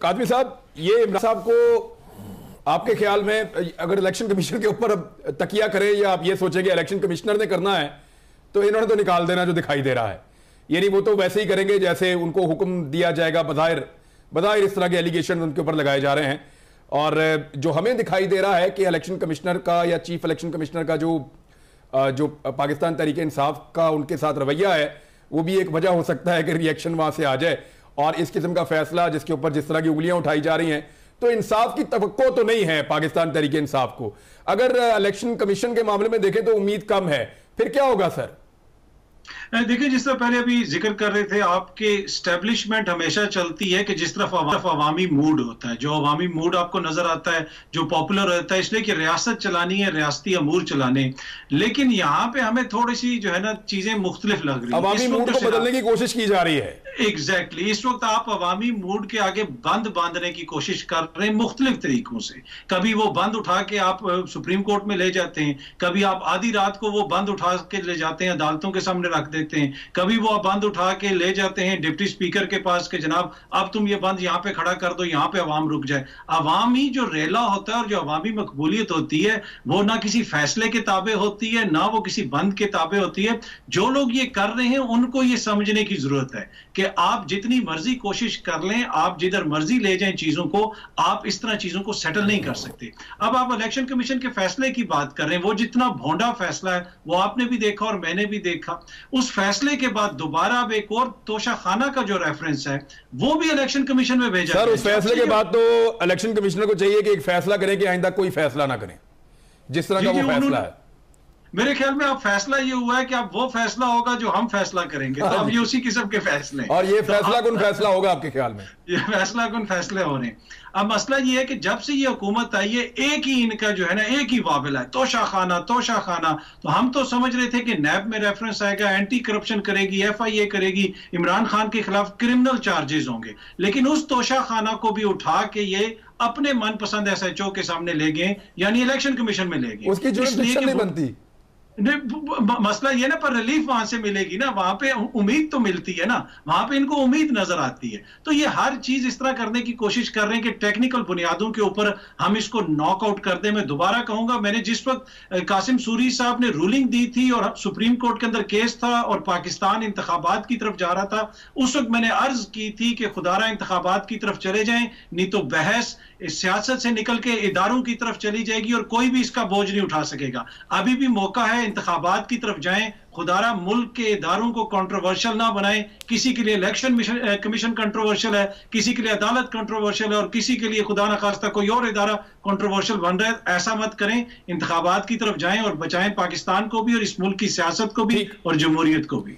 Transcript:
कादमी साहब, ये इमरान साहब को आपके ख्याल में अगर इलेक्शन कमीशन के ऊपर तकिया करें या आप ये सोचेंगे इलेक्शन कमिश्नर ने करना है तो इन्होंने तो निकाल देना जो दिखाई दे रहा है, यानी वो तो वैसे ही करेंगे जैसे उनको हुक्म दिया जाएगा। बज़ाहिर इस तरह के एलिगेशन उनके ऊपर लगाए जा रहे हैं और जो हमें दिखाई दे रहा है कि इलेक्शन कमिश्नर का या चीफ इलेक्शन कमिश्नर का जो पाकिस्तान तहरीक इंसाफ का उनके साथ रवैया है वो भी एक वजह हो सकता है कि रिएक्शन वहां से आ जाए और इस किस्म का फैसला जिसके ऊपर जिस तरह की उंगलियां उठाई जा रही हैं तो इंसाफ की तवक्को तो नहीं है पाकिस्तान तहरीक इंसाफ को। अगर इलेक्शन कमीशन के मामले में देखें तो उम्मीद कम है, फिर क्या होगा सर? देखिए, जिस तरह पहले अभी जिक्र कर रहे थे आपके, स्टैब्लिशमेंट हमेशा चलती है कि जिस तरफ अवामी मूड होता है, जो अवामी मूड आपको नजर आता है, जो पॉपुलर रहता है, इसलिए कि रियासत चलानी है, रियासती अमूर चलाने। लेकिन यहाँ पे हमें थोड़ी सी जो है ना चीजें मुख्तलिफ लग रही है। अवामी मूड को बदलने की कोशिश की जा रही है। एग्जैक्टली, इस वक्त आप अवामी मूड के आगे बंद बांधने की कोशिश कर रहे हैं मुख्तलिफ तरीकों से। कभी वो बंद उठा के आप सुप्रीम कोर्ट में ले जाते हैं, कभी आप आधी रात को वो बंद उठा के ले जाते हैं, अदालतों के सामने रख देते हैं, कभी वो बंद उठा के ले जाते हैं डिप्टी स्पीकर के पास के जनाब अब तुम ये बंद यहाँ पे खड़ा कर दो, यहाँ पे अवाम रुक जाए। अवामी जो रेला होता है और जो अवामी मकबूलियत होती है वो ना किसी फैसले के ताबे होती है, ना वो किसी बंद के ताबे होती है। जो लोग ये कर रहे हैं उनको ये समझने की जरूरत है कि आप जितनी मर्जी कोशिश कर लें, आप जिधर मर्जी ले जाएं चीजों को, आप इस तरह चीजों को सेटल नहीं कर सकते। अब आप इलेक्शन कमीशन के फैसले की बात कर रहे हैं, वो जितना भोंडा फैसला है वो आपने भी देखा और मैंने भी देखा। उस फैसले के बाद दोबारा अब एक और तोशाखाना का जो रेफरेंस है वो भी इलेक्शन कमीशन में भेजा सर। उस फैसले के बाद तो इलेक्शन कमिश्नर को चाहिए कि एक फैसला करें कि आइंदा कोई फैसला ना करें जिस तरह का वो फैसला है। मेरे ख्याल में अब फैसला ये हुआ है कि अब वो फैसला होगा जो हम फैसला करेंगे, तो अब ये उसी किस्म के फैसले। और ये फैसला कौन फैसला होगा आपके ख्याल में? ये फैसला कौन फैसले हो रहे हैं। अब मसला ये है कि जब से ये हुकूमत आई है एक ही इनका जो है ना एक ही वाबिला है, तोशाखाना। तो हम तो समझ रहे थे कि नैब में रेफरेंस आएगा, एंटी करप्शन करेगी, FIA करेगी, इमरान खान के खिलाफ क्रिमिनल चार्जेस होंगे, लेकिन उस तोशाखाना को भी उठा के ये अपने मनपसंद SHO के सामने ले गए, यानी इलेक्शन कमीशन में ले गए। उसकी जुरिस्डिक्शन नहीं बनती। मसला ये ना, पर रिलीफ वहां से मिलेगी ना, वहां पे उम्मीद तो मिलती है ना, वहां पे इनको उम्मीद नजर आती है। तो ये हर चीज इस तरह करने की कोशिश कर रहे हैं कि टेक्निकल बुनियादों के ऊपर हम इसको नॉकआउट कर दें। मैं दोबारा कहूंगा, मैंने जिस वक्त कासिम सूरी साहब ने रूलिंग दी थी और सुप्रीम कोर्ट के अंदर केस था और पाकिस्तान इंतखाबात की तरफ जा रहा था, उस वक्त मैंने अर्ज की थी कि खुदारा इंतखाबात की तरफ चले जाएं, नहीं तो बहस इस सियासत से निकल के इदारों की तरफ चली जाएगी और कोई भी इसका बोझ नहीं उठा सकेगा। अभी भी मौका है, इंतखाबात की तरफ जाएं, खुदारा मुल्क के इदारों को कंट्रोवर्शियल ना बनाएं। किसी के लिए इलेक्शन कमीशन कंट्रोवर्शियल है, किसी के लिए अदालत कंट्रोवर्शियल है और किसी के लिए खुदा न खास्ता कोई और इदारा कंट्रोवर्शियल बन रहा है। ऐसा मत करें, इंतखाबात की तरफ जाएं और बचाएं पाकिस्तान को भी और इस मुल्क की सियासत को भी और जमहूरियत को भी।